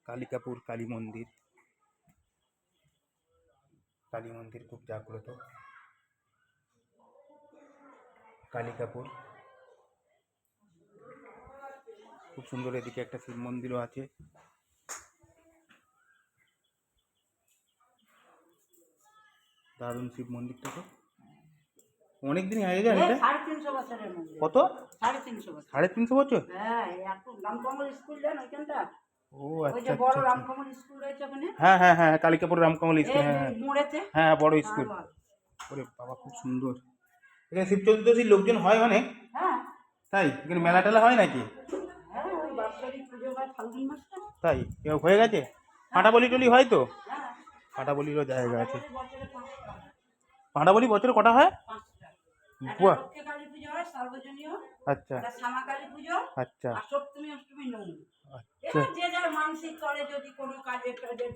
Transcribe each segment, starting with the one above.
কালিকাপুর কালী মন্দির। কালী মন্দির খুব জাগ্রত। কালিকাপুর খুব সুন্দর। এদিকে একটা শিব মন্দিরও আছে। দারুণ শিব মন্দিরটা তো অনেকদিন আগে গেছে। 350 বছরের মন্দির। কত? 350 বছর। 350 বছর? হ্যাঁ, একটু রামকমল স্কুল জানো ওইখানটা? ও ওই আচ্ছা যে বড় আচ্ছা। রামকমল স্কুল রয়েছে ওখানে। হ্যাঁ হ্যাঁ হ্যাঁ, কালিকাপুর রামকমল স্কুল। হ্যাঁ হ্যাঁ মোড়েতে। হ্যাঁ, বড় স্কুল। ওরে বাবা, খুব সুন্দর। এখানে শিব চতুর্দশীর লোকজন হয় অনেক। হ্যাঁ। তাই এখানে মেলা টেলা হয় নাকি? হ্যাঁ, ওই বাৎসরিক পুজো হয় ফাল্গুন মাসে। তাই কেউ হয়ে গেছে? পাঁটাবলি টলি হয় তো? হ্যাঁ। পাঁটাবলিরও জায়গা আছে। বছরে 5টা। পাঁটাবলি বছরে কটা হয়? 5টা। বাহ। একটা লক্ষ্মী কালী পুজো হয় সার্বজনীয়। আচ্ছা একটা শ্যামা কালী পুজো। আচ্ছা আর সপ্তমী অষ্টমী নবমী। আচ্ছা। এবার যে যার মানসিক করে যদি কোনো কাজে টাজে।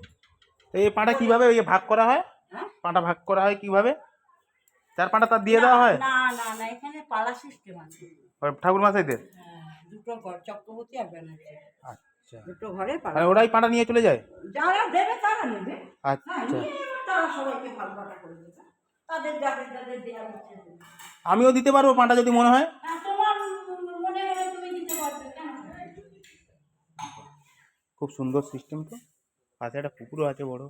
এই পাঁটা কিভাবে ওই ভাগ করা হয়? হ্যাঁ? পাঁটা ভাগ করা হয় কিভাবে? যার পাঁটা তার দিয়ে দেওয়া হয়? না না না, এখানে পালা সিস্টেম আছে। ঠাকুর মশাইদের? হ্যাঁ, দুটো ঘর, চক্রবর্তী আর ব্যানার্জি। আচ্ছা। দুটো ঘরে পালা। আর ওরাই পাঁটা নিয়ে চলে যায়? যারা দেবে তারা নেবে। হ্যাঁ, আচ্ছা। নিয়ে এবার তারা সবাইকে ভাগ বাটা করে দেবে। তাদের যাদের যাদের দেওয়া হচ্ছে দেবে। আমিও দিতে পারবো পাঁটা যদি মনে হয়? হ্যাঁ, তোমার মনে হলে তুমি দিতে পারবে, কেন? খুব সুন্দর সিস্টেম তো। পাশে একটা পুকুরও আছে বড়।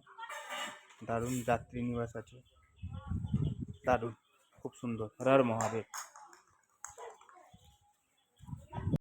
দারুণ যাত্রী নিবাস আছে। দারুণ, খুব সুন্দর। হর হর মহাদেব।